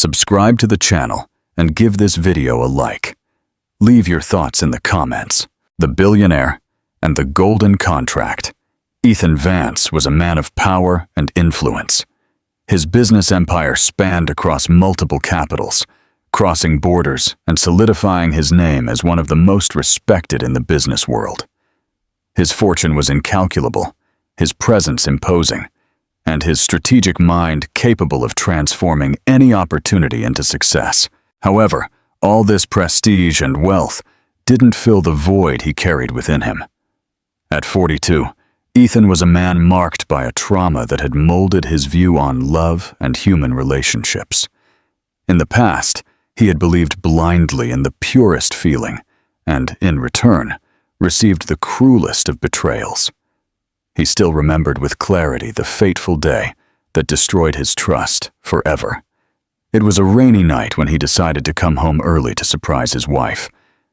subscribe to the channel, and give this video a like. Leave your thoughts in the comments. The Billionaire and the Golden Contract. Ethan Vance was a man of power and influence. His business empire spanned across multiple capitals, crossing borders and solidifying his name as one of the most respected in the business world. His fortune was incalculable, his presence imposing, and his strategic mind capable of transforming any opportunity into success. However, all this prestige and wealth didn't fill the void he carried within him. At 42, Ethan was a man marked by a trauma that had molded his view on love and human relationships. In the past, he had believed blindly in the purest feeling, and, in return, received the cruelest of betrayals. He still remembered with clarity the fateful day that destroyed his trust forever. It was a rainy night when he decided to come home early to surprise his wife.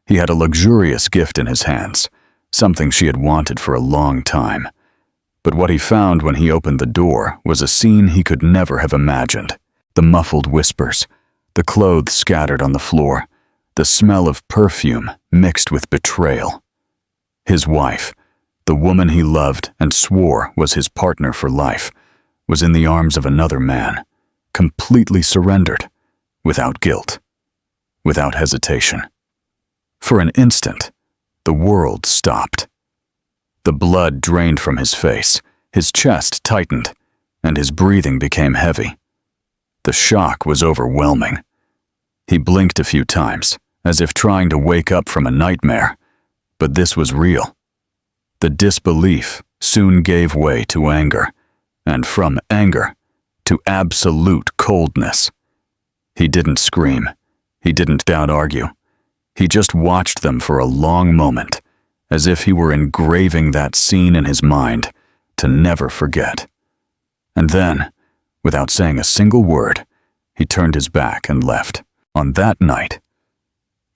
He had a luxurious gift in his hands, something she had wanted for a long time. But what he found when he opened the door was a scene he could never have imagined. The muffled whispers, the clothes scattered on the floor, the smell of perfume mixed with betrayal. His wife, the woman he loved and swore was his partner for life, was in the arms of another man, completely surrendered, without guilt, without hesitation. For an instant, the world stopped. The blood drained from his face, his chest tightened, and his breathing became heavy. The shock was overwhelming. He blinked a few times, as if trying to wake up from a nightmare, but this was real. The disbelief soon gave way to anger, and from anger to absolute coldness. He didn't scream. He didn't out-argue. He just watched them for a long moment, as if he were engraving that scene in his mind to never forget. And then, without saying a single word, he turned his back and left. On that night,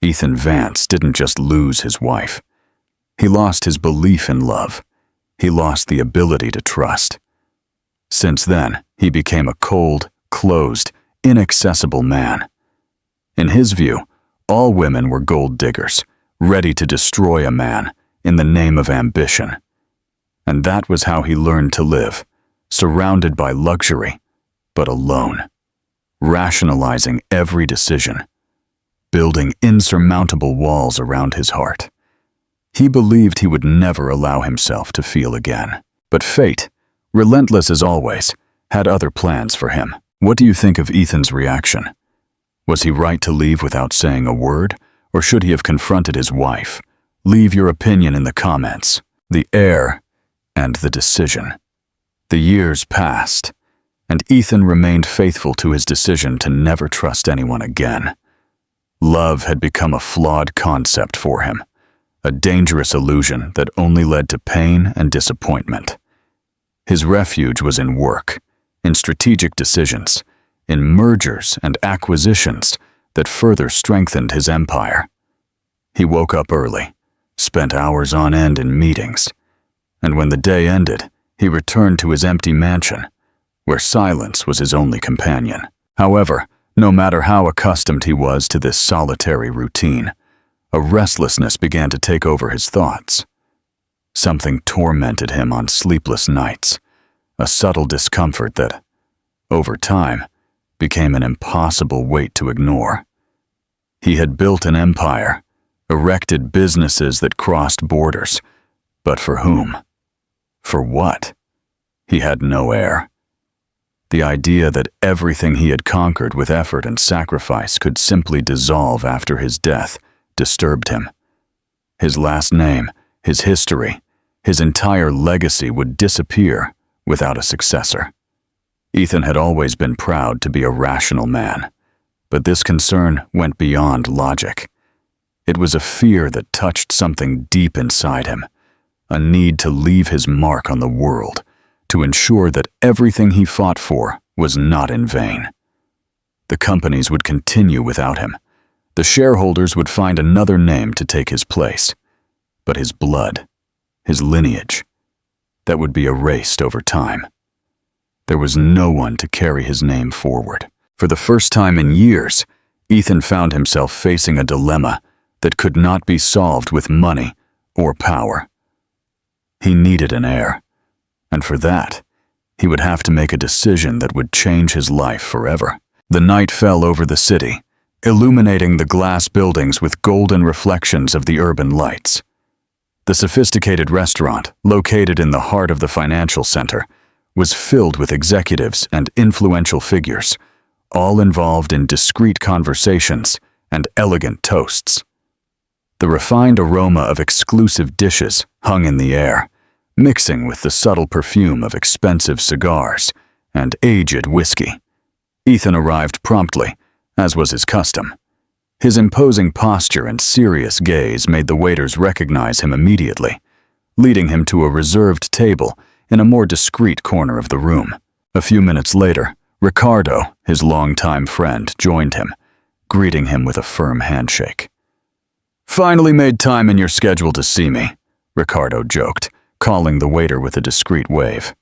Ethan Vance didn't just lose his wife. He lost his belief in love. He lost the ability to trust. Since then, he became a cold, closed, inaccessible man. In his view, all women were gold diggers, ready to destroy a man in the name of ambition. And that was how he learned to live, surrounded by luxury, but alone, rationalizing every decision, building insurmountable walls around his heart. He believed he would never allow himself to feel again. But fate, relentless as always, had other plans for him. What do you think of Ethan's reaction? Was he right to leave without saying a word, or should he have confronted his wife? Leave your opinion in the comments. The heir and the decision. The years passed, and Ethan remained faithful to his decision to never trust anyone again. Love had become a flawed concept for him, a dangerous illusion that only led to pain and disappointment. His refuge was in work, in strategic decisions, in mergers and acquisitions that further strengthened his empire. He woke up early, spent hours on end in meetings, and when the day ended, he returned to his empty mansion, where silence was his only companion. However, no matter how accustomed he was to this solitary routine, a restlessness began to take over his thoughts. Something tormented him on sleepless nights, a subtle discomfort that, over time, became an impossible weight to ignore. He had built an empire, erected businesses that crossed borders, but for whom? For what? He had no heir. The idea that everything he had conquered with effort and sacrifice could simply dissolve after his death disturbed him. His last name, his history, his entire legacy would disappear without a successor. Ethan had always been proud to be a rational man, but this concern went beyond logic. It was a fear that touched something deep inside him, a need to leave his mark on the world, to ensure that everything he fought for was not in vain. The companies would continue without him. The shareholders would find another name to take his place. But his blood, his lineage, that would be erased over time. There was no one to carry his name forward. For the first time in years, Ethan found himself facing a dilemma that could not be solved with money or power. He needed an heir, and for that, he would have to make a decision that would change his life forever. The night fell over the city, illuminating the glass buildings with golden reflections of the urban lights. The sophisticated restaurant, located in the heart of the financial center, was filled with executives and influential figures, all involved in discreet conversations and elegant toasts. The refined aroma of exclusive dishes hung in the air, mixing with the subtle perfume of expensive cigars and aged whiskey. Ethan arrived promptly, as was his custom. His imposing posture and serious gaze made the waiters recognize him immediately, leading him to a reserved table in a more discreet corner of the room. A few minutes later, Ricardo, his longtime friend, joined him, greeting him with a firm handshake. "Finally made time in your schedule to see me," Ricardo joked, calling the waiter with a discreet wave.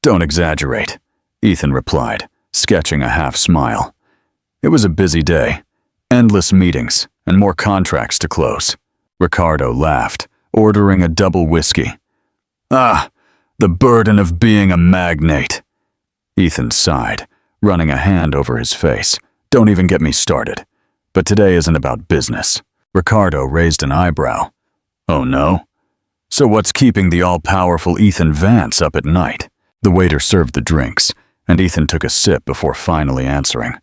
"Don't exaggerate," Ethan replied, sketching a half-smile. "It was a busy day, endless meetings, and more contracts to close." Ricardo laughed, ordering a double whiskey. "Ah, the burden of being a magnate." Ethan sighed, running a hand over his face. "Don't even get me started. But today isn't about business." Ricardo raised an eyebrow. "Oh no? So what's keeping the all-powerful Ethan Vance up at night?" The waiter served the drinks, and Ethan took a sip before finally answering.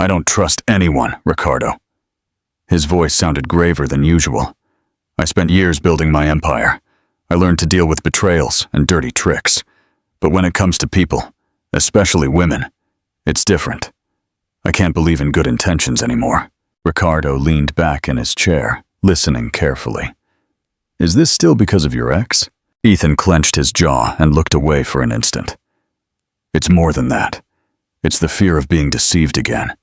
"I don't trust anyone, Ricardo." His voice sounded graver than usual. "I spent years building my empire. I learned to deal with betrayals and dirty tricks. But when it comes to people, especially women, it's different. I can't believe in good intentions anymore." Ricardo leaned back in his chair, listening carefully. "Is this still because of your ex?" Ethan clenched his jaw and looked away for an instant. "It's more than that. It's the fear of being deceived again,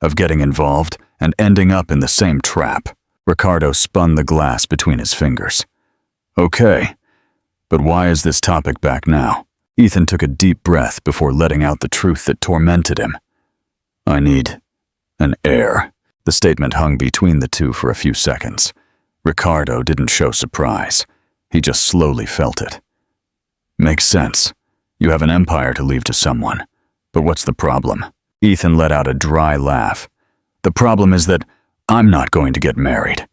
of getting involved and ending up in the same trap." Ricardo spun the glass between his fingers. "Okay, but why is this topic back now?" Ethan took a deep breath before letting out the truth that tormented him. "I need an heir." The statement hung between the two for a few seconds. Ricardo didn't show surprise. He just slowly felt it. "Makes sense. You have an empire to leave to someone. But what's the problem?" Ethan let out a dry laugh. "The problem is that I'm not going to get married.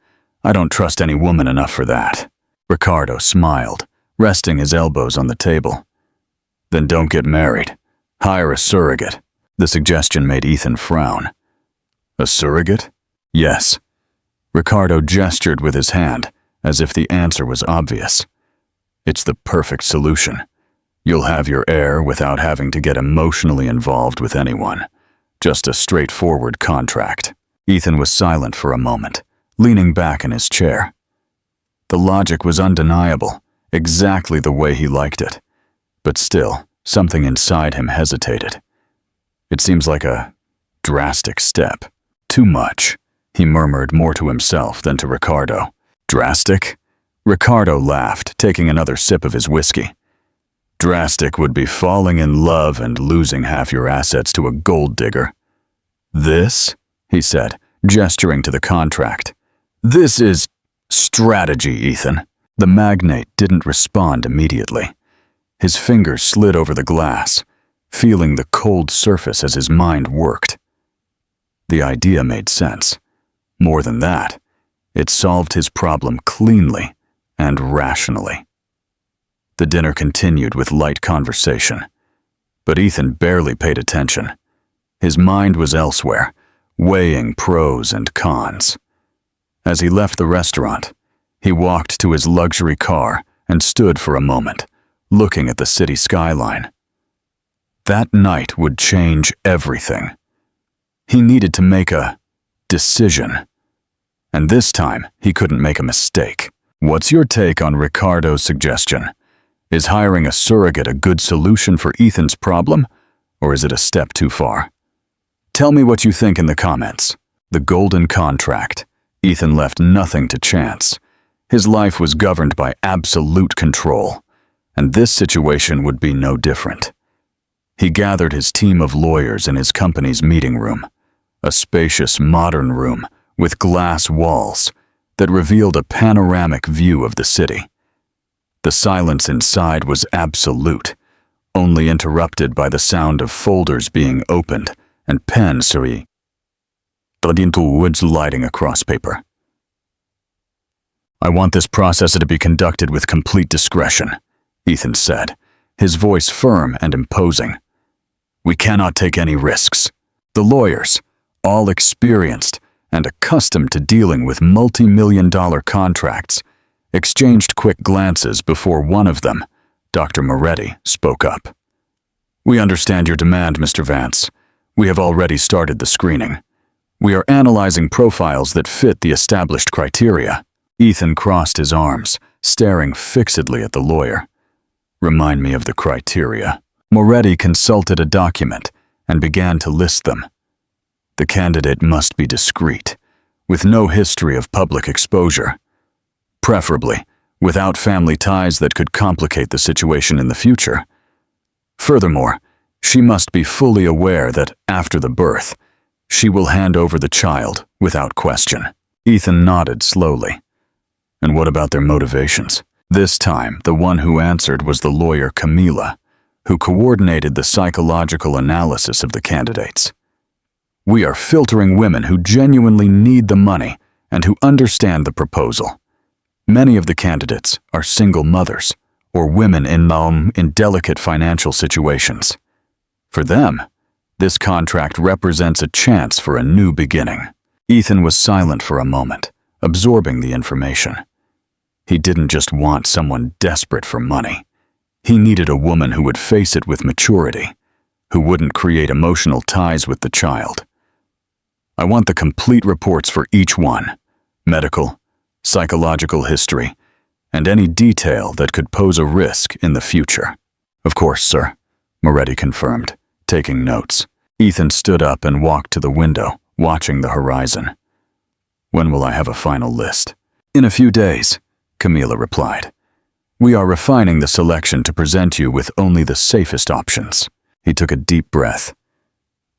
I don't trust any woman enough for that." Ricardo smiled, resting his elbows on the table. "Then don't get married. Hire a surrogate." The suggestion made Ethan frown. "A surrogate?" "Yes." Ricardo gestured with his hand, as if the answer was obvious. "It's the perfect solution. You'll have your heir without having to get emotionally involved with anyone. Just a straightforward contract." Ethan was silent for a moment, leaning back in his chair. The logic was undeniable, exactly the way he liked it. But still, something inside him hesitated. It seems like a drastic step. "Too much," he murmured more to himself than to Ricardo. "Drastic?" Ricardo laughed, taking another sip of his whiskey. "Drastic would be falling in love and losing half your assets to a gold digger." "This?" he said, gesturing to the contract. "This is strategy, Ethan." The magnate didn't respond immediately. His fingers slid over the glass, feeling the cold surface as his mind worked. The idea made sense. More than that, it solved his problem cleanly and rationally. The dinner continued with light conversation, but Ethan barely paid attention. His mind was elsewhere, weighing pros and cons. As he left the restaurant, he walked to his luxury car and stood for a moment, looking at the city skyline. That night would change everything. He needed to make a decision, and this time he couldn't make a mistake. What's your take on Ricardo's suggestion? Is hiring a surrogate a good solution for Ethan's problem, or is it a step too far? Tell me what you think in the comments. The golden contract. Ethan left nothing to chance. His life was governed by absolute control, and this situation would be no different. He gathered his team of lawyers in his company's meeting room, a spacious modern room with glass walls that revealed a panoramic view of the city. The silence inside was absolute, only interrupted by the sound of folders being opened and pens into woods lighting across paper. "I want this process to be conducted with complete discretion," Ethan said, his voice firm and imposing. "We cannot take any risks." The lawyers, all experienced and accustomed to dealing with multi-million-dollar contracts, exchanged quick glances before one of them, Dr. Moretti, spoke up. "We understand your demand, Mr. Vance. We have already started the screening. We are analyzing profiles that fit the established criteria." Ethan crossed his arms, staring fixedly at the lawyer. "Remind me of the criteria." Moretti consulted a document and began to list them. The candidate must be discreet, with no history of public exposure. Preferably, without family ties that could complicate the situation in the future. Furthermore, she must be fully aware that after the birth, she will hand over the child without question. Ethan nodded slowly. "And what about their motivations?" This time, the one who answered was the lawyer Camila, who coordinated the psychological analysis of the candidates. "We are filtering women who genuinely need the money and who understand the proposal. Many of the candidates are single mothers or women in delicate financial situations. For them, this contract represents a chance for a new beginning." Ethan was silent for a moment, absorbing the information. He didn't just want someone desperate for money. He needed a woman who would face it with maturity, who wouldn't create emotional ties with the child. "I want the complete reports for each one, medical, psychological history, and any detail that could pose a risk in the future." "Of course, sir," Moretti confirmed, taking notes. Ethan stood up and walked to the window, watching the horizon. "When will I have a final list?" "In a few days," Camila replied. "We are refining the selection to present you with only the safest options." He took a deep breath.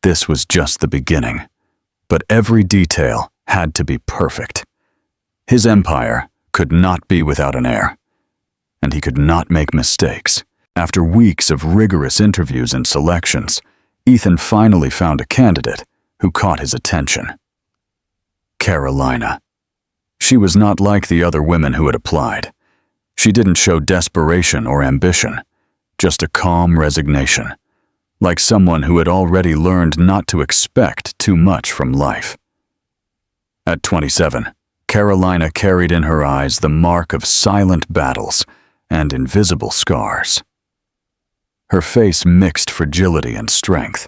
This was just the beginning, but every detail had to be perfect. His empire could not be without an heir, and he could not make mistakes. After weeks of rigorous interviews and selections, Ethan finally found a candidate who caught his attention. Carolina. She was not like the other women who had applied. She didn't show desperation or ambition, just a calm resignation, like someone who had already learned not to expect too much from life. At 27, Carolina carried in her eyes the mark of silent battles and invisible scars. Her face mixed fragility and strength,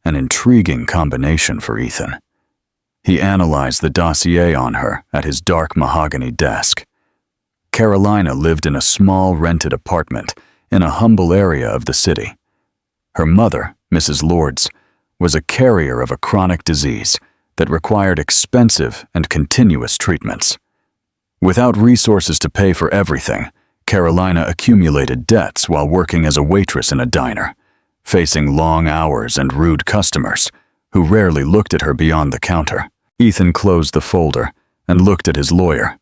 an intriguing combination for Ethan. He analyzed the dossier on her at his dark mahogany desk. Carolina lived in a small rented apartment in a humble area of the city. Her mother, Mrs. Lords, was a carrier of a chronic disease that required expensive and continuous treatments. Without resources to pay for everything, Carolina accumulated debts while working as a waitress in a diner, facing long hours and rude customers who rarely looked at her beyond the counter. Ethan closed the folder and looked at his lawyer,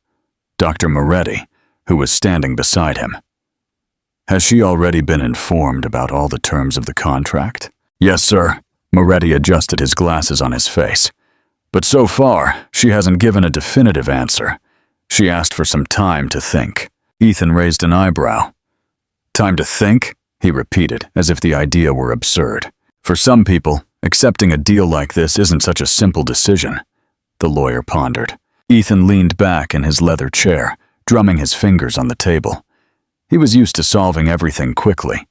Dr. Moretti, who was standing beside him. "Has she already been informed about all the terms of the contract?" "Yes, sir." Moretti adjusted his glasses on his face. "But so far, she hasn't given a definitive answer. She asked for some time to think." Ethan raised an eyebrow. "Time to think?" he repeated, as if the idea were absurd. "For some people, accepting a deal like this isn't such a simple decision," the lawyer pondered. Ethan leaned back in his leather chair, drumming his fingers on the table. He was used to solving everything quickly.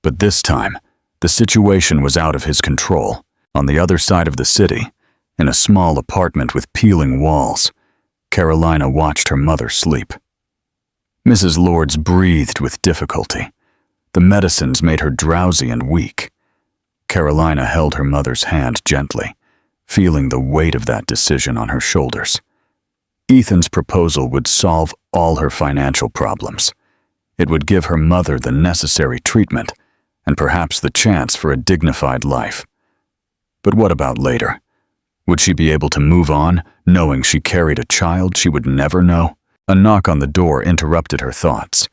But this time, the situation was out of his control. On the other side of the city, in a small apartment with peeling walls, Carolina watched her mother sleep. Mrs. Lords breathed with difficulty. The medicines made her drowsy and weak. Carolina held her mother's hand gently, feeling the weight of that decision on her shoulders. Ethan's proposal would solve all her financial problems. It would give her mother the necessary treatment and perhaps the chance for a dignified life. But what about later? Would she be able to move on, knowing she carried a child she would never know? A knock on the door interrupted her thoughts.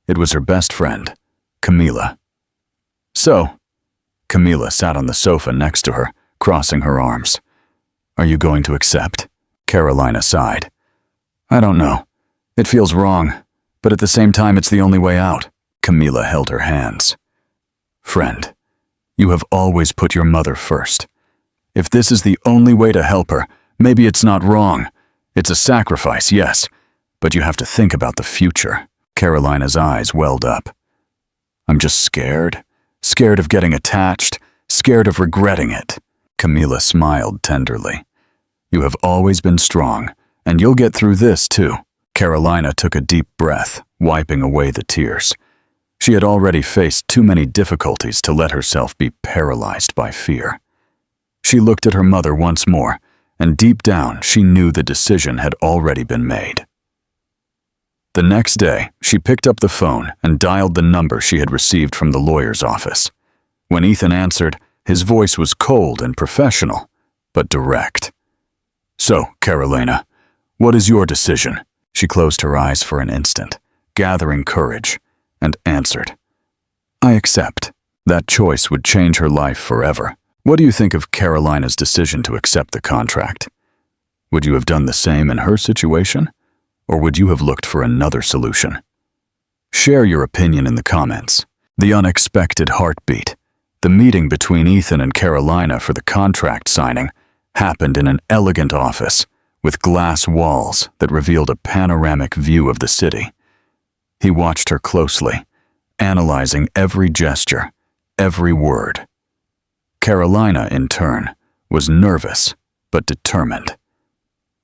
It was her best friend, Camila. "So," Camila sat on the sofa next to her, crossing her arms. "Are you going to accept?" Carolina sighed. "I don't know. It feels wrong, but at the same time it's the only way out." Camila held her hands. "Friend, you have always put your mother first. If this is the only way to help her, maybe it's not wrong. It's a sacrifice, yes, but you have to think about the future." Carolina's eyes welled up. "I'm just scared. Scared of getting attached, scared of regretting it." Camila smiled tenderly. "You have always been strong, and you'll get through this too." Carolina took a deep breath, wiping away the tears. She had already faced too many difficulties to let herself be paralyzed by fear. She looked at her mother once more, and deep down she knew the decision had already been made. The next day, she picked up the phone and dialed the number she had received from the lawyer's office. When Ethan answered, his voice was cold and professional, but direct. "So, Carolina, what is your decision?" She closed her eyes for an instant, gathering courage, and answered, "I accept. That choice would change her life forever." What do you think of Carolina's decision to accept the contract? Would you have done the same in her situation? Or would you have looked for another solution? Share your opinion in the comments. The unexpected heartbeat. The meeting between Ethan and Carolina for the contract signing happened in an elegant office with glass walls that revealed a panoramic view of the city. He watched her closely, analyzing every gesture, every word. Carolina, in turn, was nervous but determined.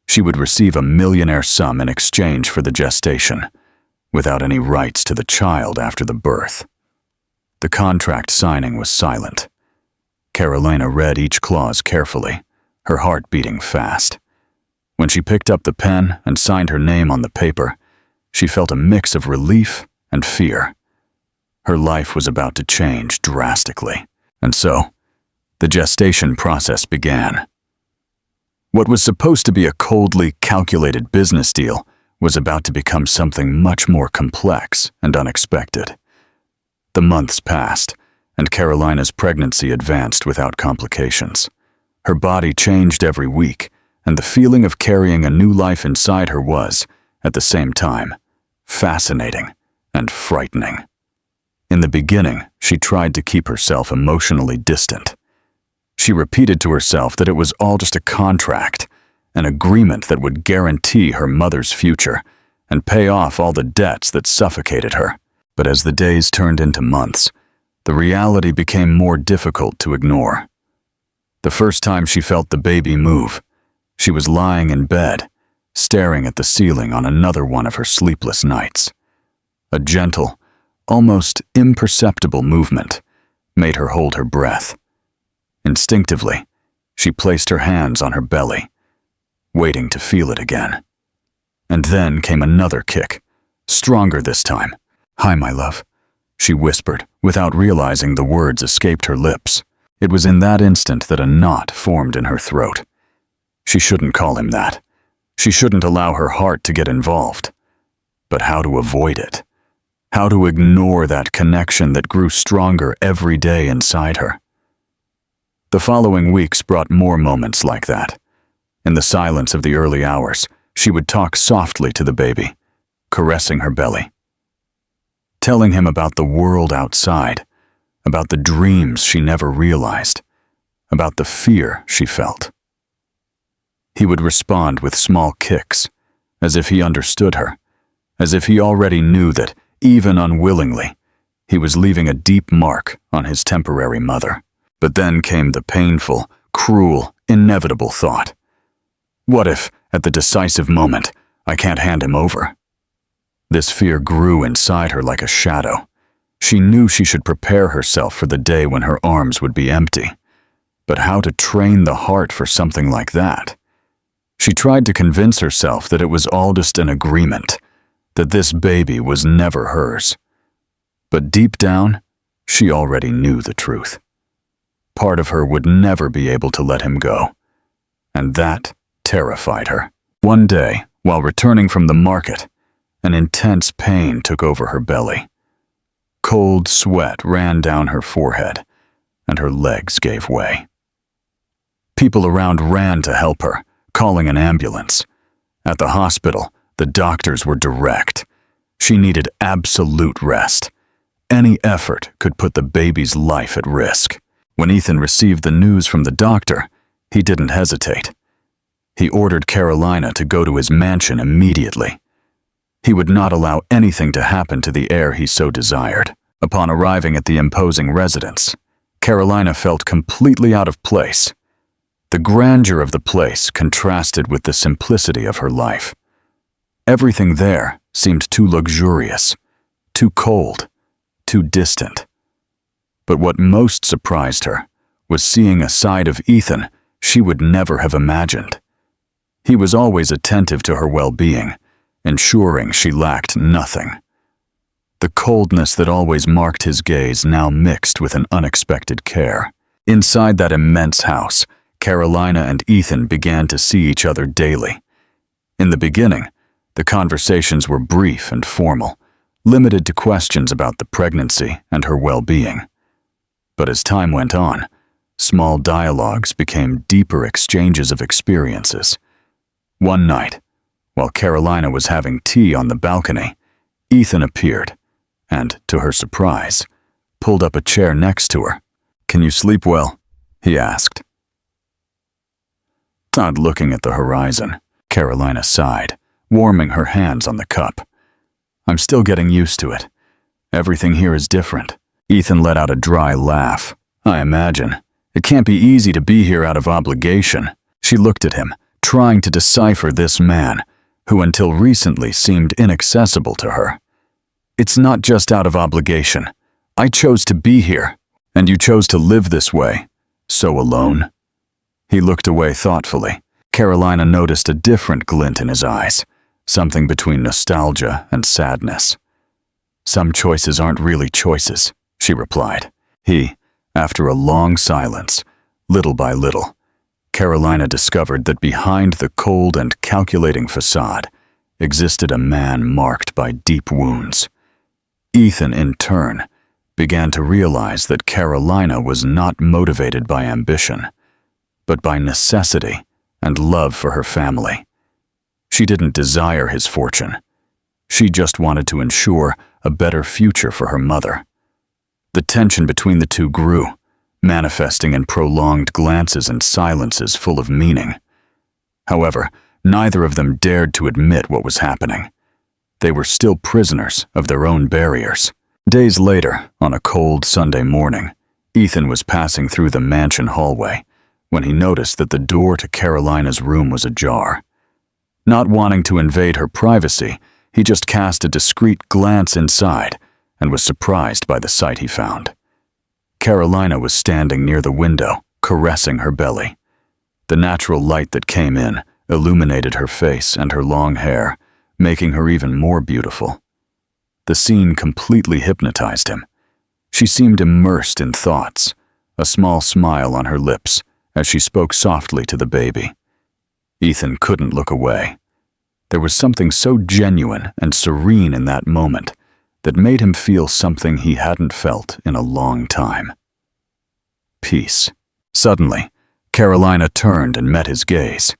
She would receive a millionaire sum in exchange for the gestation, without any rights to the child after the birth. The contract signing was silent. Carolina read each clause carefully, her heart beating fast. When she picked up the pen and signed her name on the paper, she felt a mix of relief and fear. Her life was about to change drastically, and so, the gestation process began. What was supposed to be a coldly calculated business deal was about to become something much more complex and unexpected. The months passed, and Carolina's pregnancy advanced without complications. Her body changed every week, and the feeling of carrying a new life inside her was, at the same time, fascinating and frightening. In the beginning, she tried to keep herself emotionally distant. She repeated to herself that it was all just a contract, an agreement that would guarantee her mother's future and pay off all the debts that suffocated her. But as the days turned into months, the reality became more difficult to ignore. The first time she felt the baby move, she was lying in bed, staring at the ceiling on another one of her sleepless nights. A gentle, almost imperceptible movement made her hold her breath. Instinctively, she placed her hands on her belly, waiting to feel it again. And then came another kick, stronger this time. "Hi, my love," she whispered, without realizing the words escaped her lips. It was in that instant that a knot formed in her throat. She shouldn't call him that. She shouldn't allow her heart to get involved. But how to avoid it? How to ignore that connection that grew stronger every day inside her? The following weeks brought more moments like that. In the silence of the early hours, she would talk softly to the baby, caressing her belly, telling him about the world outside, about the dreams she never realized, about the fear she felt. He would respond with small kicks, as if he understood her, as if he already knew that, even unwillingly, he was leaving a deep mark on his temporary mother. But then came the painful, cruel, inevitable thought. What if, at the decisive moment, I can't hand him over? This fear grew inside her like a shadow. She knew she should prepare herself for the day when her arms would be empty. But how to train the heart for something like that? She tried to convince herself that it was all just an agreement, that this baby was never hers. But deep down, she already knew the truth. Part of her would never be able to let him go, and that terrified her. One day, while returning from the market, an intense pain took over her belly. Cold sweat ran down her forehead, and her legs gave way. People around ran to help her, calling an ambulance. At the hospital, the doctors were direct. She needed absolute rest. Any effort could put the baby's life at risk. When Ethan received the news from the doctor, he didn't hesitate. He ordered Carolina to go to his mansion immediately. He would not allow anything to happen to the heir he so desired. Upon arriving at the imposing residence, Carolina felt completely out of place. The grandeur of the place contrasted with the simplicity of her life. Everything there seemed too luxurious, too cold, too distant. But what most surprised her was seeing a side of Ethan she would never have imagined. He was always attentive to her well-being, ensuring she lacked nothing. The coldness that always marked his gaze now mixed with an unexpected care. Inside that immense house, Carolina and Ethan began to see each other daily. In the beginning, the conversations were brief and formal, limited to questions about the pregnancy and her well-being. But as time went on, small dialogues became deeper exchanges of experiences. One night, while Carolina was having tea on the balcony, Ethan appeared and, to her surprise, pulled up a chair next to her. "Can you sleep well?" he asked. Not looking at the horizon, Carolina sighed, warming her hands on the cup. "I'm still getting used to it. Everything here is different." Ethan let out a dry laugh. "I imagine. It can't be easy to be here out of obligation." She looked at him, trying to decipher this man, who until recently seemed inaccessible to her. "It's not just out of obligation. I chose to be here, and you chose to live this way, so alone." He looked away thoughtfully. Carolina noticed a different glint in his eyes, something between nostalgia and sadness. "Some choices aren't really choices," she replied. After a long silence, little by little, Carolina discovered that behind the cold and calculating facade existed a man marked by deep wounds. Ethan, in turn, began to realize that Carolina was not motivated by ambition, but by necessity and love for her family. She didn't desire his fortune. She just wanted to ensure a better future for her mother. The tension between the two grew, manifesting in prolonged glances and silences full of meaning. However, neither of them dared to admit what was happening. They were still prisoners of their own barriers. Days later, on a cold Sunday morning, Ethan was passing through the mansion hallway when he noticed that the door to Carolina's room was ajar. Not wanting to invade her privacy, he just cast a discreet glance inside and was surprised by the sight he found. Carolina was standing near the window, caressing her belly. The natural light that came in illuminated her face and her long hair, making her even more beautiful. The scene completely hypnotized him. She seemed immersed in thoughts, a small smile on her lips as she spoke softly to the baby. Ethan couldn't look away. There was something so genuine and serene in that moment that made him feel something he hadn't felt in a long time. Peace. Suddenly, Carolina turned and met his gaze.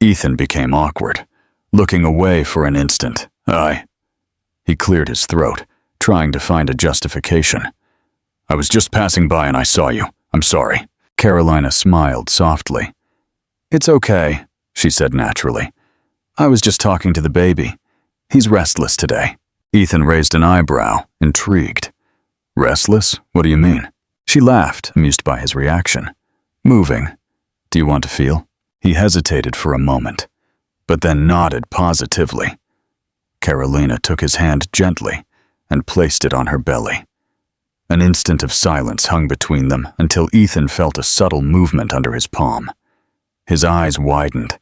Ethan became awkward, looking away for an instant. He cleared his throat, trying to find a justification. "I was just passing by and I saw you. I'm sorry." Carolina smiled softly. "It's okay," she said naturally. "I was just talking to the baby. He's restless today." Ethan raised an eyebrow, intrigued. "Restless? What do you mean?" She laughed, amused by his reaction. "Moving. Do you want to feel?" He hesitated for a moment, but then nodded positively. Carolina took his hand gently and placed it on her belly. An instant of silence hung between them until Ethan felt a subtle movement under his palm. His eyes widened,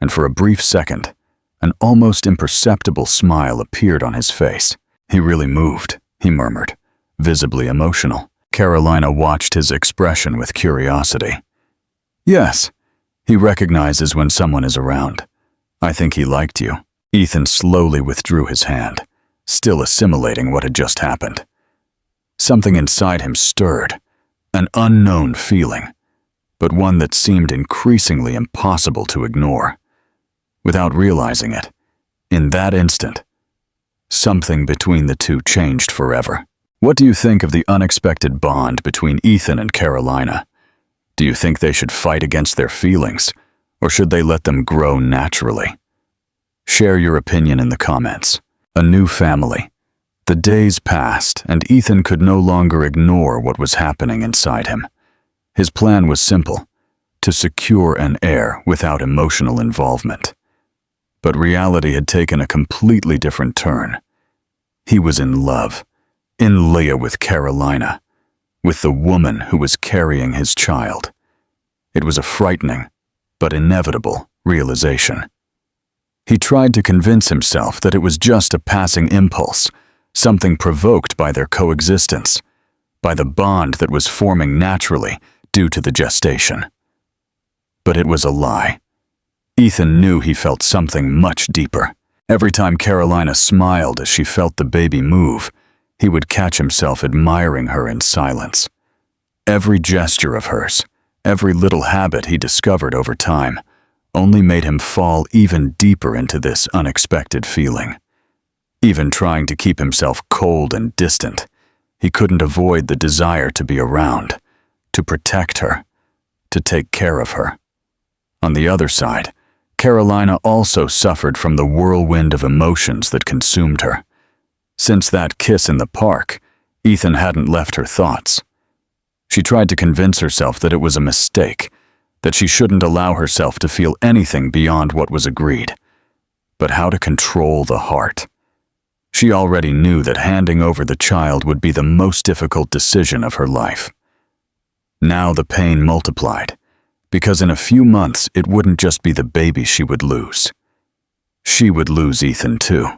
and for a brief second, an almost imperceptible smile appeared on his face. "He really moved," he murmured, visibly emotional. Carolina watched his expression with curiosity. Yes, he recognizes when someone is around. I think he liked you. Ethan slowly withdrew his hand, still assimilating what had just happened. Something inside him stirred, an unknown feeling, but one that seemed increasingly impossible to ignore. Without realizing it, in that instant, something between the two changed forever. What do you think of the unexpected bond between Ethan and Carolina? Do you think they should fight against their feelings, or should they let them grow naturally? Share your opinion in the comments. A new family. The days passed, and Ethan could no longer ignore what was happening inside him. His plan was simple: to secure an heir without emotional involvement. But reality had taken a completely different turn. He was in love, in Leah with Carolina, with the woman who was carrying his child. It was a frightening, but inevitable, realization. He tried to convince himself that it was just a passing impulse, something provoked by their coexistence, by the bond that was forming naturally due to the gestation. But it was a lie. Ethan knew he felt something much deeper. Every time Carolina smiled as she felt the baby move, he would catch himself admiring her in silence. Every gesture of hers, every little habit he discovered over time, only made him fall even deeper into this unexpected feeling. Even trying to keep himself cold and distant, he couldn't avoid the desire to be around, to protect her, to take care of her. On the other side, Carolina also suffered from the whirlwind of emotions that consumed her. Since that kiss in the park, Ethan hadn't left her thoughts. She tried to convince herself that it was a mistake, that she shouldn't allow herself to feel anything beyond what was agreed. But how to control the heart? She already knew that handing over the child would be the most difficult decision of her life. Now the pain multiplied, because in a few months it wouldn't just be the baby she would lose. She would lose Ethan too,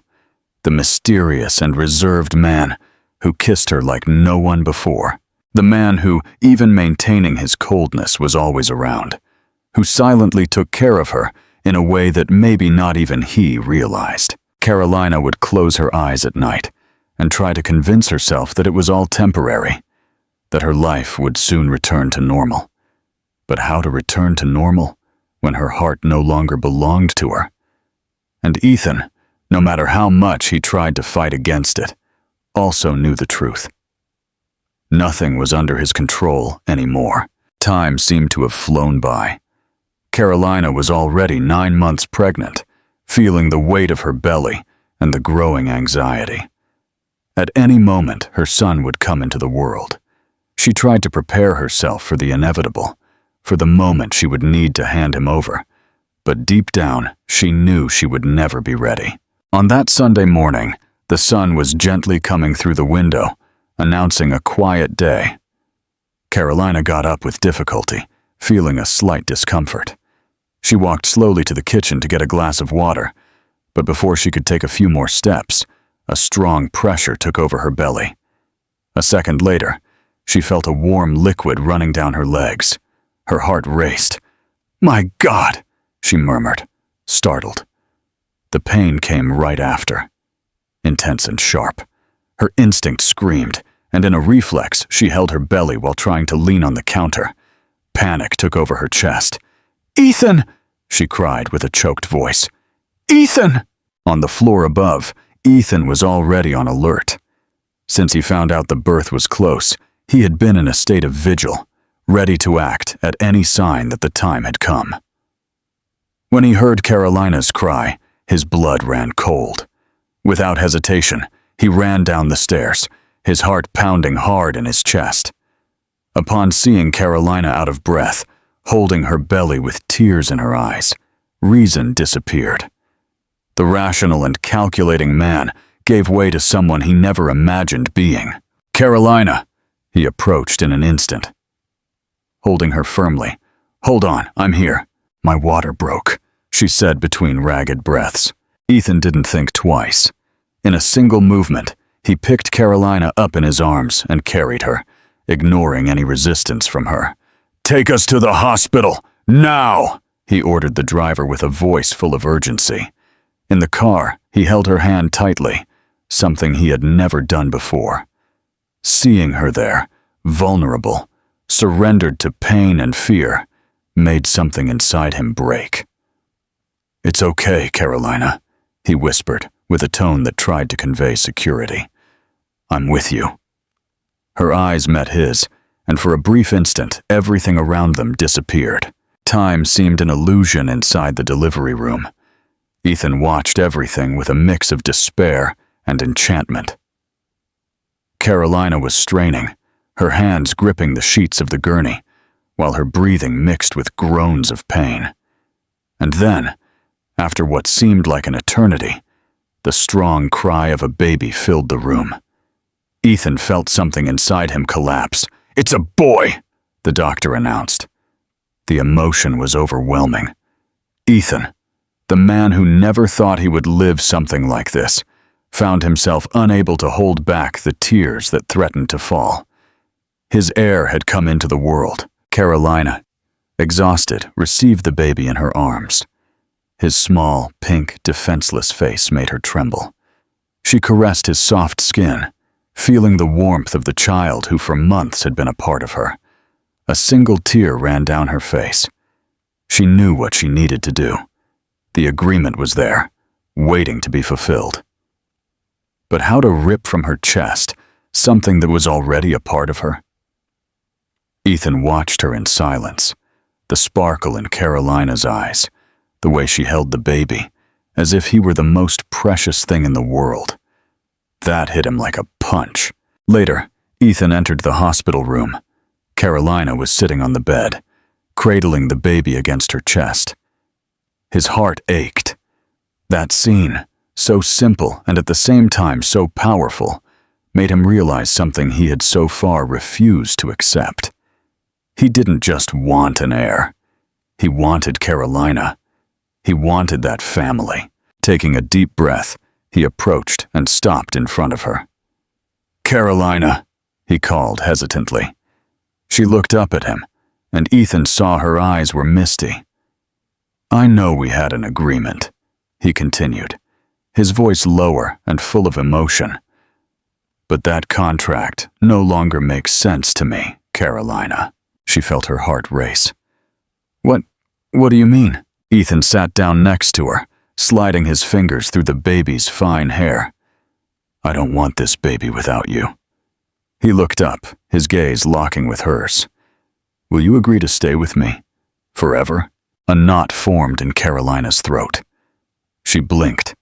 the mysterious and reserved man who kissed her like no one before. The man who, even maintaining his coldness, was always around, who silently took care of her in a way that maybe not even he realized. Carolina would close her eyes at night and try to convince herself that it was all temporary, that her life would soon return to normal. But how to return to normal when her heart no longer belonged to her? And Ethan, no matter how much he tried to fight against it, also knew the truth. Nothing was under his control anymore. Time seemed to have flown by. Carolina was already 9 months pregnant, feeling the weight of her belly and the growing anxiety. At any moment, her son would come into the world. She tried to prepare herself for the inevitable, for the moment she would need to hand him over, but deep down, she knew she would never be ready. On that Sunday morning, the sun was gently coming through the window, announcing a quiet day. Carolina got up with difficulty, feeling a slight discomfort. She walked slowly to the kitchen to get a glass of water, but before she could take a few more steps, a strong pressure took over her belly. A second later, she felt a warm liquid running down her legs. Her heart raced. "My God!" she murmured, startled. The pain came right after, intense and sharp. Her instinct screamed, and in a reflex, she held her belly while trying to lean on the counter. Panic took over her chest. "Ethan!" she cried with a choked voice. "Ethan!" On the floor above, Ethan was already on alert. Since he found out the birth was close, he had been in a state of vigil, ready to act at any sign that the time had come. When he heard Carolina's cry, his blood ran cold. Without hesitation, he ran down the stairs, his heart pounding hard in his chest. Upon seeing Carolina out of breath, holding her belly with tears in her eyes, reason disappeared. The rational and calculating man gave way to someone he never imagined being. "Carolina!" He approached in an instant, holding her firmly. "Hold on, I'm here." "My water broke," she said between ragged breaths. Ethan didn't think twice. In a single movement, He picked Carolina up in his arms and carried her, ignoring any resistance from her. "Take us to the hospital, now!" he ordered the driver with a voice full of urgency. In the car, he held her hand tightly, something he had never done before. Seeing her there, vulnerable, surrendered to pain and fear, made something inside him break. "It's okay, Carolina," he whispered, with a tone that tried to convey security. "I'm with you." Her eyes met his, and for a brief instant, everything around them disappeared. Time seemed an illusion inside the delivery room. Ethan watched everything with a mix of despair and enchantment. Carolina was straining, her hands gripping the sheets of the gurney, while her breathing mixed with groans of pain. And then, after what seemed like an eternity, the strong cry of a baby filled the room. Ethan felt something inside him collapse. "It's a boy!" the doctor announced. The emotion was overwhelming. Ethan, the man who never thought he would live something like this, found himself unable to hold back the tears that threatened to fall. His heir had come into the world. Carolina, exhausted, received the baby in her arms. His small, pink, defenseless face made her tremble. She caressed his soft skin, feeling the warmth of the child who for months had been a part of her. A single tear ran down her face. She knew what she needed to do. The agreement was there, waiting to be fulfilled. But how to rip from her chest something that was already a part of her? Ethan watched her in silence, the sparkle in Carolina's eyes, the way she held the baby, as if he were the most precious thing in the world. That hit him like a punch. Later, Ethan entered the hospital room. Carolina was sitting on the bed, cradling the baby against her chest. His heart ached. That scene, so simple and at the same time so powerful, made him realize something he had so far refused to accept. He didn't just want an heir. He wanted Carolina. He wanted that family. Taking a deep breath, he approached and stopped in front of her. "Carolina," he called hesitantly. She looked up at him, and Ethan saw her eyes were misty. "I know we had an agreement," he continued, his voice lower and full of emotion. "But that contract no longer makes sense to me, Carolina." She felt her heart race. What do you mean?" Ethan sat down next to her, sliding his fingers through the baby's fine hair. "I don't want this baby without you." He looked up, his gaze locking with hers. "Will you agree to stay with me? Forever?" A knot formed in Carolina's throat. She blinked,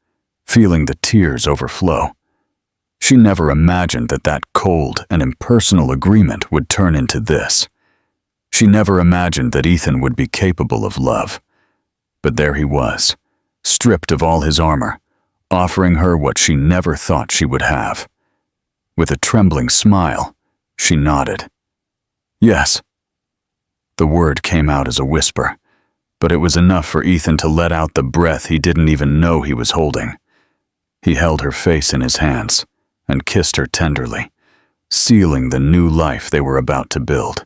feeling the tears overflow. She never imagined that cold and impersonal agreement would turn into this. She never imagined that Ethan would be capable of love. But there he was, stripped of all his armor, offering her what she never thought she would have. With a trembling smile, she nodded. "Yes." The word came out as a whisper, but it was enough for Ethan to let out the breath he didn't even know he was holding. He held her face in his hands and kissed her tenderly, sealing the new life they were about to build.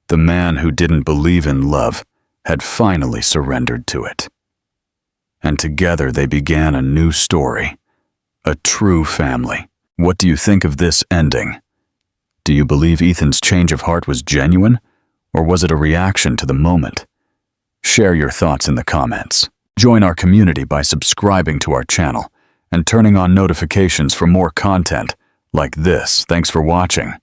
The man who didn't believe in love had finally surrendered to it. And together they began a new story, a true family. What do you think of this ending? Do you believe Ethan's change of heart was genuine, or was it a reaction to the moment? Share your thoughts in the comments. Join our community by subscribing to our channel and turning on notifications for more content like this. Thanks for watching.